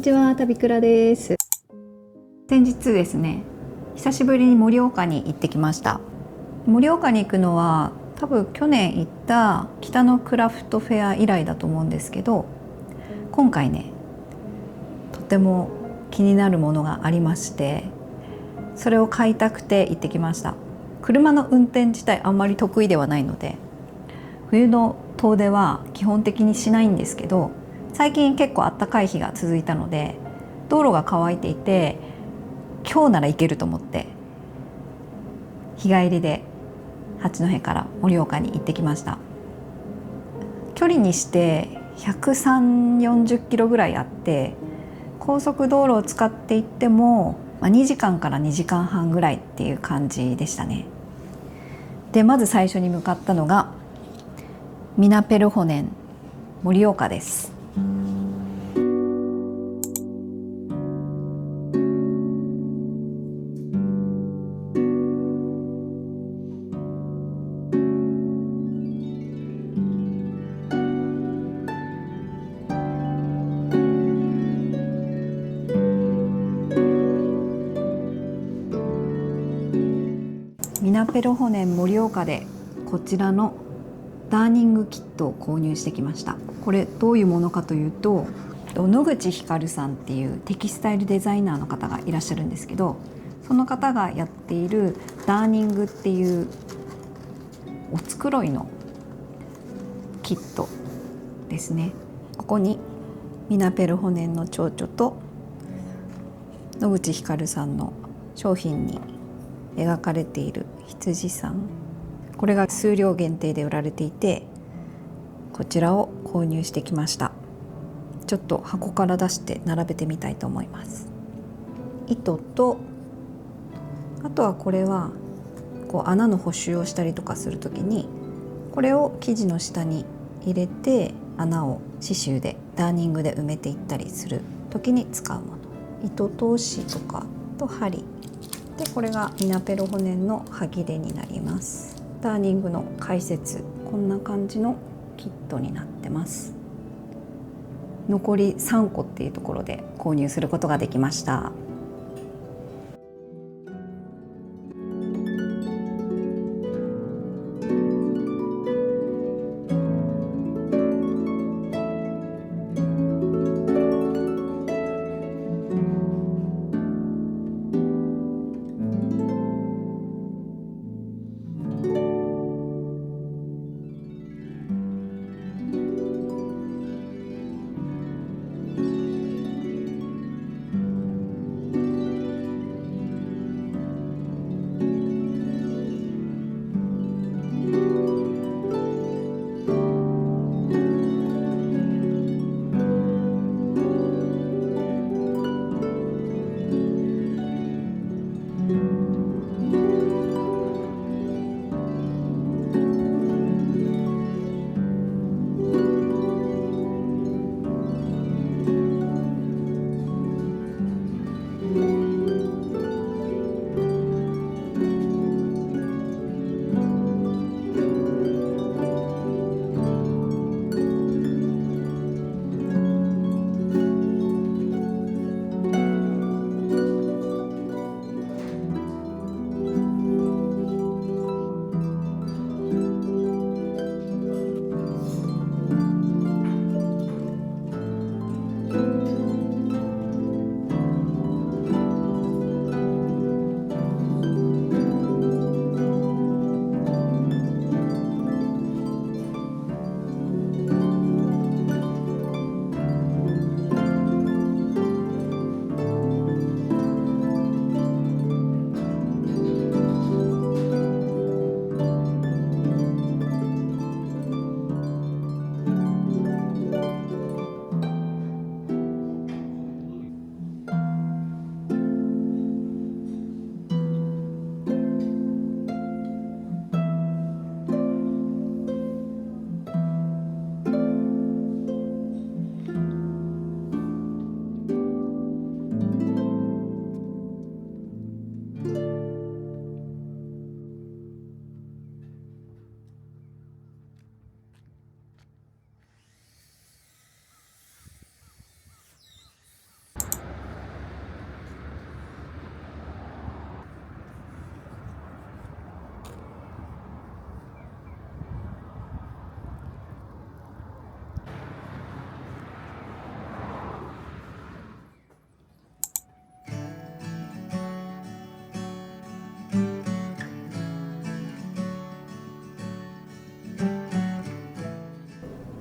にちは、たびくらです。先日ですね、久しぶりに盛岡に行ってきました。盛岡に行くのは多分去年行った北のクラフトフェア以来だと思うんですけど、今回ね、とても気になるものがありまして、それを買いたくて行ってきました。車の運転自体あんまり得意ではないので、冬の遠出は基本的にしないんですけど、最近結構暖かい日が続いたので道路が乾いていて、今日なら行けると思って日帰りで八戸から盛岡に行ってきました。距離にして130-140キロぐらいあって、高速道路を使って行っても2時間から2時間半ぐらいっていう感じでしたね。で、まず最初に向かったのがミナペルホネン盛岡です。ミナペルホネン盛岡でこちらのダーニングキットを購入してきました。これどういうものかというと、野口ひかるさんっていうテキスタイルデザイナーの方がいらっしゃるんですけど、その方がやっているダーニングっていうお繕いのキットですね。ここにミナペルホネンの蝶々と野口ひかるさんの商品に描かれている羊さん、これが数量限定で売られていて、こちらを購入してきました。ちょっと箱から出して並べてみたいと思います。糸と、あとはこれはこう穴の補修をしたりとかするときに、これを生地の下に入れて穴を刺繍でダーニングで埋めていったりする時に使うもの、糸通しとかと針で、これがミナペルホネンの端切れになります。ダーニングの解説、こんな感じのキットになってます。残り3個っていうところで購入することができました。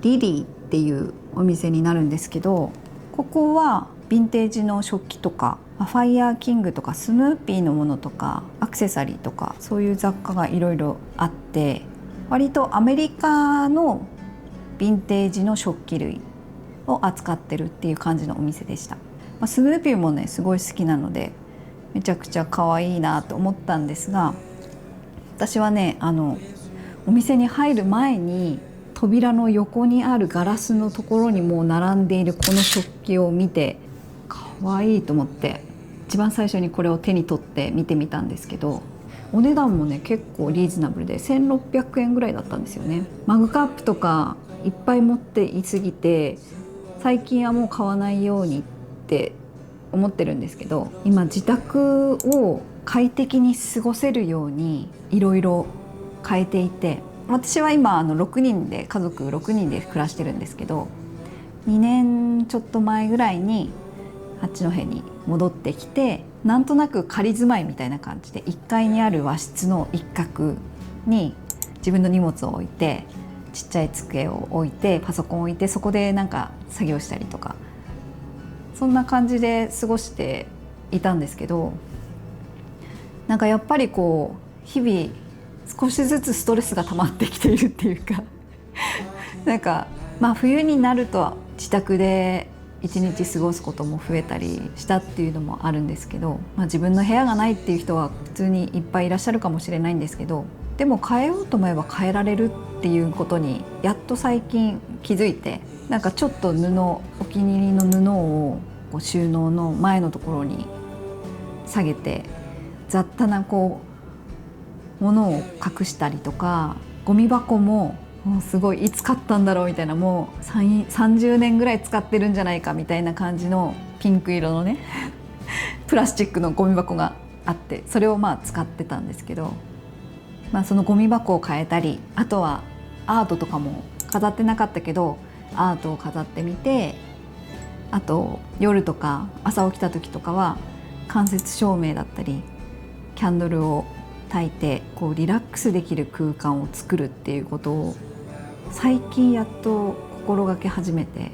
リリーっていうお店になるんですけど、ここはヴィンテージの食器とかファイヤーキングとかスヌーピーのものとかアクセサリーとかそういう雑貨がいろいろあって、割とアメリカのヴィンテージの食器類を扱ってるっていう感じのお店でした。スヌーピーもねすごい好きなのでめちゃくちゃ可愛いなと思ったんですが、私はねお店に入る前に扉の横にあるガラスのところにもう並んでいるこの食器を見て可愛いと思って、一番最初にこれを手に取って見てみたんですけど、お値段もね結構リーズナブルで1600円ぐらいだったんですよね。マグカップとかいっぱい持っていすぎて最近はもう買わないようにって思ってるんですけど、今自宅を快適に過ごせるようにいろいろ変えていて、私は今6人で家族6人で暮らしてるんですけど、2年ちょっと前ぐらいに八戸に戻ってきて、なんとなく仮住まいみたいな感じで1階にある和室の一角に自分の荷物を置いて、ちっちゃい机を置いてパソコンを置いて、そこでなんか作業したりとか、そんな感じで過ごしていたんですけど、なんかやっぱりこう日々少しずつストレスが溜まってきているっていうかなんか冬になると自宅で一日過ごすことも増えたりしたっていうのもあるんですけど、自分の部屋がないっていう人は普通にいっぱいいらっしゃるかもしれないんですけど、でも変えようと思えば変えられるっていうことにやっと最近気づいて、なんかちょっとお気に入りの布をこう収納の前のところに下げて、雑多な物を隠したりとか、ゴミ箱もうすごいいつ買ったんだろうみたいな、もう30年ぐらい使ってるんじゃないかみたいな感じのピンク色のねプラスチックのゴミ箱があって、それを使ってたんですけど、そのゴミ箱を変えたり、あとはアートとかも飾ってなかったけどアートを飾ってみて、あと夜とか朝起きた時とかは間接照明だったりキャンドルを焚いてリラックスできる空間を作るっていうことを最近やっと心がけ始めて、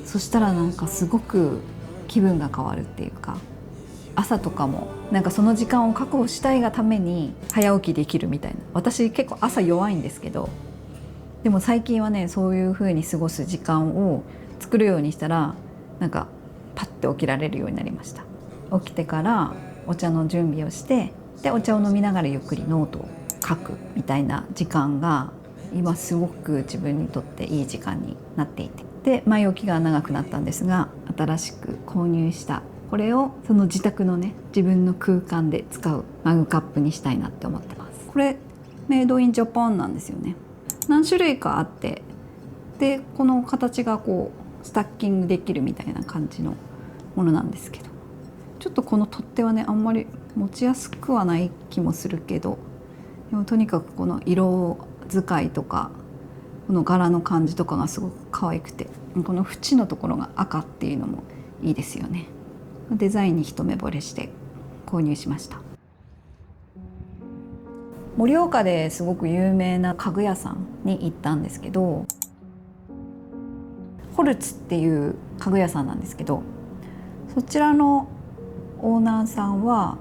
そしたらなんかすごく気分が変わるっていうか、朝とかもなんかその時間を確保したいがために早起きできるみたいな。私結構朝弱いんですけど、でも最近はねそういう風に過ごす時間を作るようにしたら、なんかパッて起きられるようになりました。起きてからお茶の準備をして、でお茶を飲みながらゆっくりノートを書くみたいな時間が今すごく自分にとっていい時間になっていて、で前置きが長くなったんですが、新しく購入したこれをその自宅のね自分の空間で使うマグカップにしたいなって思ってます。これメイドインジャパンなんですよね。何種類かあって、でこの形がスタッキングできるみたいな感じのものなんですけど、ちょっとこの取っ手はねあんまり持ちやすくはない気もするけど、でもとにかくこの色使いとかこの柄の感じとかがすごく可愛くて、この縁のところが赤っていうのもいいですよね。デザインに一目惚れして購入しました。盛岡ですごく有名な家具屋さんに行ったんですけど、ホルツっていう家具屋さんなんですけど、そちらのオーナーさんは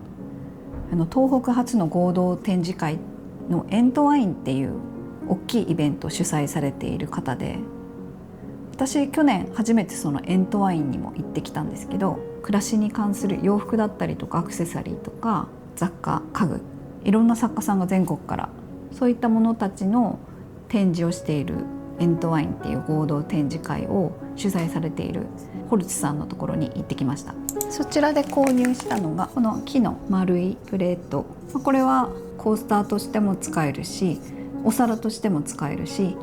東北初の合同展示会のエントワインっていう大きいイベントを主催されている方で、私去年初めてそのエントワインにも行ってきたんですけど、暮らしに関する洋服だったりとかアクセサリーとか雑貨家具、いろんな作家さんが全国からそういったものたちの展示をしているエントワインっていう合同展示会を主催されているホルツさんのところに行ってきました。そちらで購入したのがこの木の丸いプレート、これはコースターとしても使えるし、お皿としても使えるし、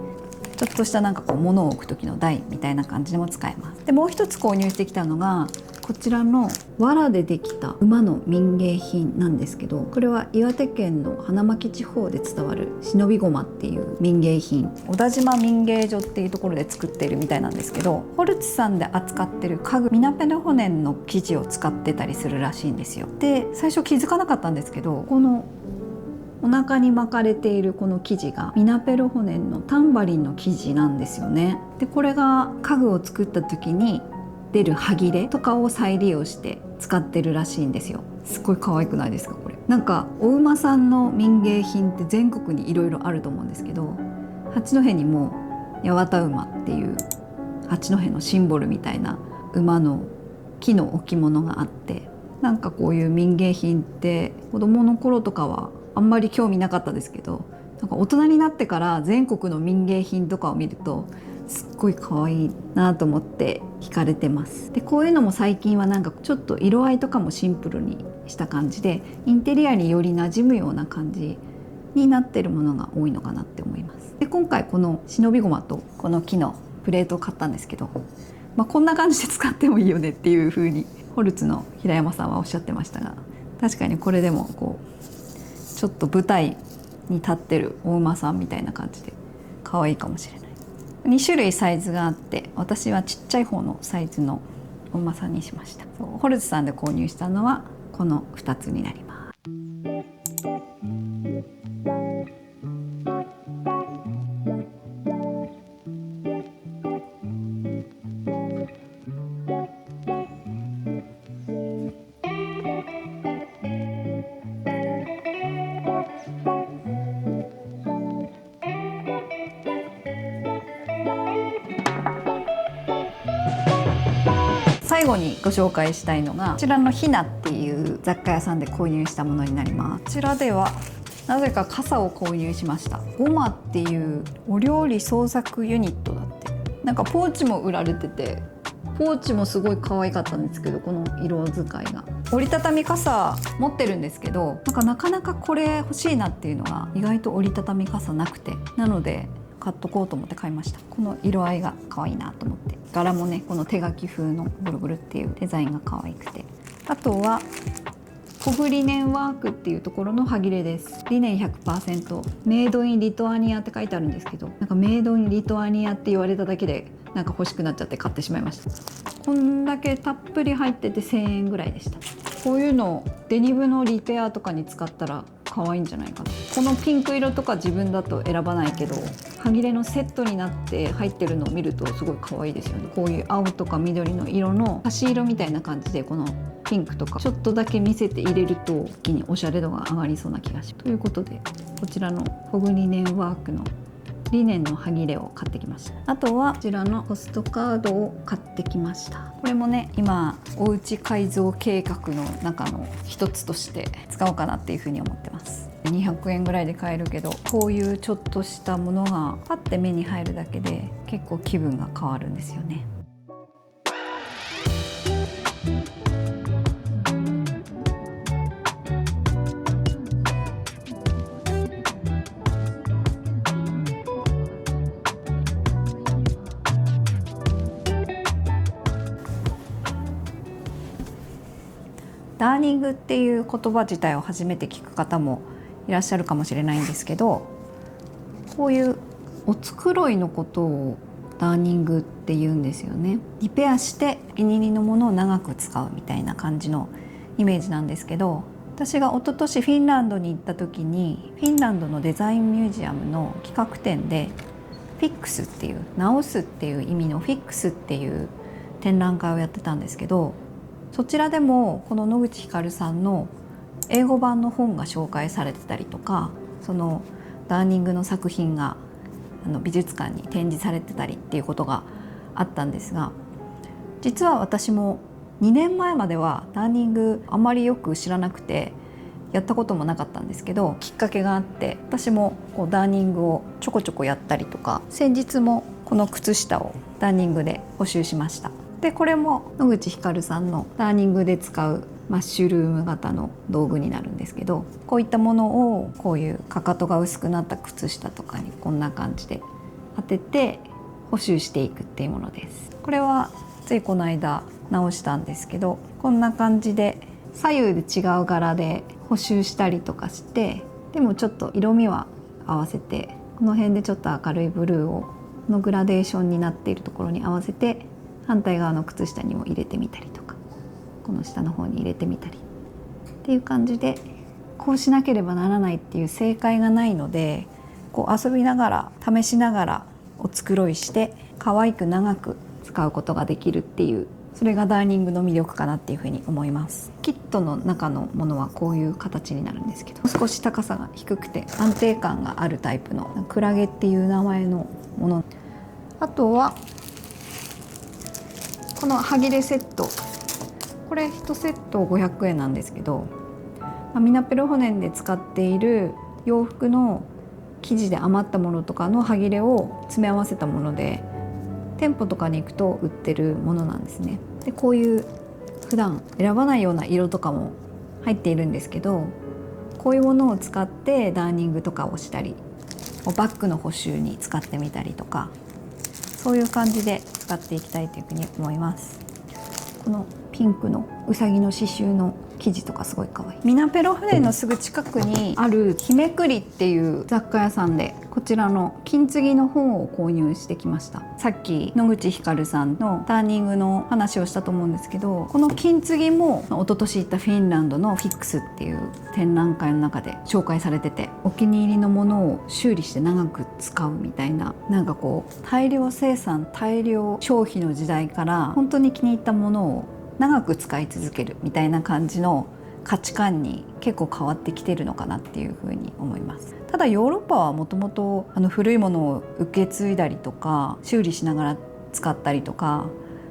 ちょっとしたなんか物を置く時の台みたいな感じでも使えます。でもう一つ購入してきたのがこちらの藁でできた馬の民芸品なんですけど、これは岩手県の花巻地方で伝わる忍び駒っていう民芸品、小田島民芸所っていうところで作っているみたいなんですけど、ホルツさんで扱ってる家具ミナペルホネンの生地を使ってたりするらしいんですよ。で最初気づかなかったんですけど、このお腹に巻かれているこの生地がミナペルホネンのタンバリンの生地なんですよね。でこれが家具を作った時に出る端切れとかを再利用して使ってるらしいんですよ。すごい可愛くないですかこれ。なんかお馬さんの民芸品って全国にいろいろあると思うんですけど、八戸にも八幡馬っていう八戸のシンボルみたいな馬の木の置物があって、なんかこういう民芸品って子供の頃とかはあんまり興味なかったですけど、なんか大人になってから全国の民芸品とかを見るとすっごい可愛いなと思って惹かれてます。でこういうのも最近はなんかちょっと色合いとかもシンプルにした感じでインテリアにより馴染むような感じになってるものが多いのかなって思います。で今回この忍び駒とこの木のプレートを買ったんですけど、こんな感じで使ってもいいよねっていう風にホルツの平山さんはおっしゃってましたが、確かにこれでもこうちょっと舞台に立ってるお馬さんみたいな感じで可愛いかもしれない。2種類サイズがあって、私はちっちゃい方のサイズのお馬さんにしました。ホルツさんで購入したのはこの2つになります。最後にご紹介したいのがこちらのひなっていう雑貨屋さんで購入したものになります。こちらではなぜか傘を購入しました。ゴマっていうお料理創作ユニットだって。なんかポーチも売られてて、ポーチもすごい可愛かったんですけど、この色使いが。折りたたみ傘持ってるんですけど、なかなかこれ欲しいなっていうのが意外と折りたたみ傘なくて、なので買っとこうと思って買いました。この色合いが可愛いなと思って、柄もねこの手書き風のブルブルっていうデザインが可愛くて、あとはコグリネンワークっていうところの端切れです。リネン 100% メイドインリトアニアって書いてあるんですけど、なんかメイドインリトアニアって言われただけでなんか欲しくなっちゃって買ってしまいました。こんだけたっぷり入ってて1000円ぐらいでした。こういうのデニムのリペアとかに使ったら可愛いんじゃないかな。このピンク色とか自分だと選ばないけど、端切れのセットになって入ってるのを見るとすごい可愛いですよね。こういう青とか緑の色の差し色みたいな感じで、このピンクとかちょっとだけ見せて入れると一気におしゃれ度が上がりそうな気がします。ということでこちらのコグリネンワークのリネンの端切れを買ってきました。あとはこちらのポストカードを買ってきました。これもね今おうち改造計画の中の一つとして使おうかなっていうふうに思ってます。200円ぐらいで買えるけど、こういうちょっとしたものがパッて目に入るだけで結構気分が変わるんですよね。ダーニングっていう言葉自体を初めて聞く方もいらっしゃるかもしれないんですけど、こういうお繕いのことをダーニングって言うんですよね。リペアしてお気に入りのものを長く使うみたいな感じのイメージなんですけど、私が一昨年フィンランドに行った時にフィンランドのデザインミュージアムの企画展でフィックスっていう直すっていう意味のフィックスっていう展覧会をやってたんですけど、そちらでもこの野口ひかるさんの英語版の本が紹介されてたりとか、そのダーニングの作品が美術館に展示されてたりっていうことがあったんですが、実は私も2年前まではダーニングあまりよく知らなくてやったこともなかったんですけど、きっかけがあって私もこうダーニングをちょこちょこやったりとか、先日もこの靴下をダーニングで補修しました。でこれも野口ひかるさんのダーニングで使うマッシュルーム型の道具になるんですけど、こういったものをこういうかかとが薄くなった靴下とかにこんな感じで当てて補修していくっていうものです。これはついこの間直したんですけど、こんな感じで左右で違う柄で補修したりとかして、でもちょっと色味は合わせて、この辺でちょっと明るいブルーをこのグラデーションになっているところに合わせて反対側の靴下にも入れてみたりとか、この下の方に入れてみたりっていう感じでこうしなければならないっていう正解がないので、こう遊びながら試しながらお繕いして可愛く長く使うことができるっていう、それがダーニングの魅力かなっていうふうに思います。キットの中のものはこういう形になるんですけど、少し高さが低くて安定感があるタイプのクラゲっていう名前のもの。あとはこのはぎれセット、これ1セット500円なんですけど、ミナペルホネンで使っている洋服の生地で余ったものとかのはぎれを詰め合わせたもので、店舗とかに行くと売ってるものなんですね。でこういう普段選ばないような色とかも入っているんですけど、こういうものを使ってダーニングとかをしたり、バッグの補修に使ってみたりとか、そういう感じで使っていきたいというふうに思います。このピンクのうさぎの刺繍の生地とかすごい可愛い。ミナペロ船のすぐ近くにある日めくりっていう雑貨屋さんで、こちらの金継ぎの本を購入してきました。さっき野口ひかるさんのターニングの話をしたと思うんですけど、この金継ぎも一昨年行ったフィンランドのフィックスっていう展覧会の中で紹介されてて、お気に入りのものを修理して長く使うみたいな、なんかこう大量生産大量消費の時代から本当に気に入ったものを長く使い続けるみたいな感じの価値観に結構変わってきてるのかなっていうふうに思います。ただヨーロッパはもともと古いものを受け継いだりとか修理しながら使ったりとか、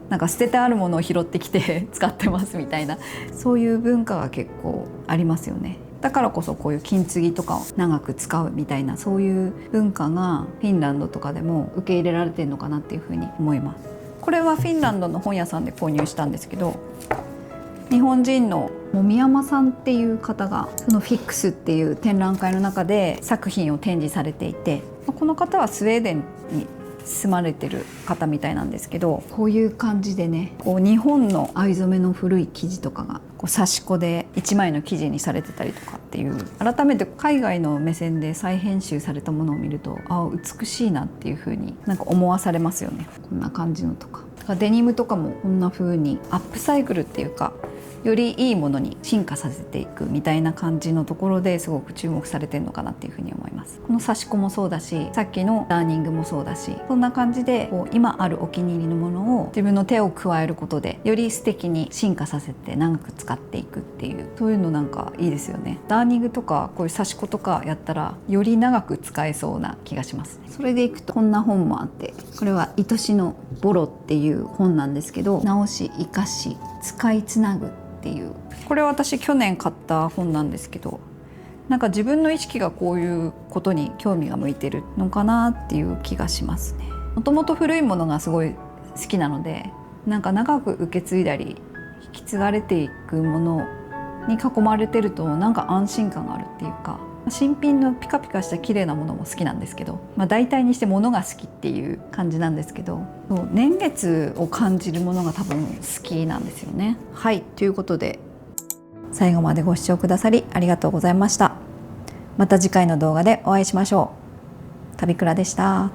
なんか捨ててあるものを拾ってきて使ってますみたいな、そういう文化が結構ありますよね。だからこそこういう金継ぎとかを長く使うみたいな、そういう文化がフィンランドとかでも受け入れられてるのかなっていうふうに思います。これはフィンランドの本屋さんで購入したんですけど、日本人の籾山さんっていう方がそのフィックスっていう展覧会の中で作品を展示されていて、この方はスウェーデンに住まれてる方みたいなんですけど、こういう感じでね、こう日本の藍染めの古い生地とかがこう刺し子で一枚の生地にされてたりとかっていう、改めて海外の目線で再編集されたものを見ると、美しいなっていう風になんか思わされますよね。こんな感じのとかデニムとかもこんな風にアップサイクルっていうか、よりいいものに進化させていくみたいな感じのところですごく注目されてるのかなっていうふうに思います。この刺し子もそうだし、さっきのダーニングもそうだし、そんな感じでこう今あるお気に入りのものを自分の手を加えることでより素敵に進化させて長く使っていくっていう、そういうのなんかいいですよね。ダーニングとかこういう刺し子とかやったらより長く使えそうな気がしますね。それでいくとこんな本もあって、これは愛しのボロっていう本なんですけど、直し生かし使いつなぐっていう、これは私去年買った本なんですけど、なんか自分の意識がこういうことに興味が向いてるのかなっていう気がしますね。もともと古いものがすごい好きなので、なんか長く受け継いだり引き継がれていくものに囲まれてるとなんか安心感があるっていうか、新品のピカピカした綺麗なものも好きなんですけど、大体にして物が好きっていう感じなんですけど、年月を感じるものが多分好きなんですよね。はい、ということで最後までご視聴くださりありがとうございました。また次回の動画でお会いしましょう。旅倉でした。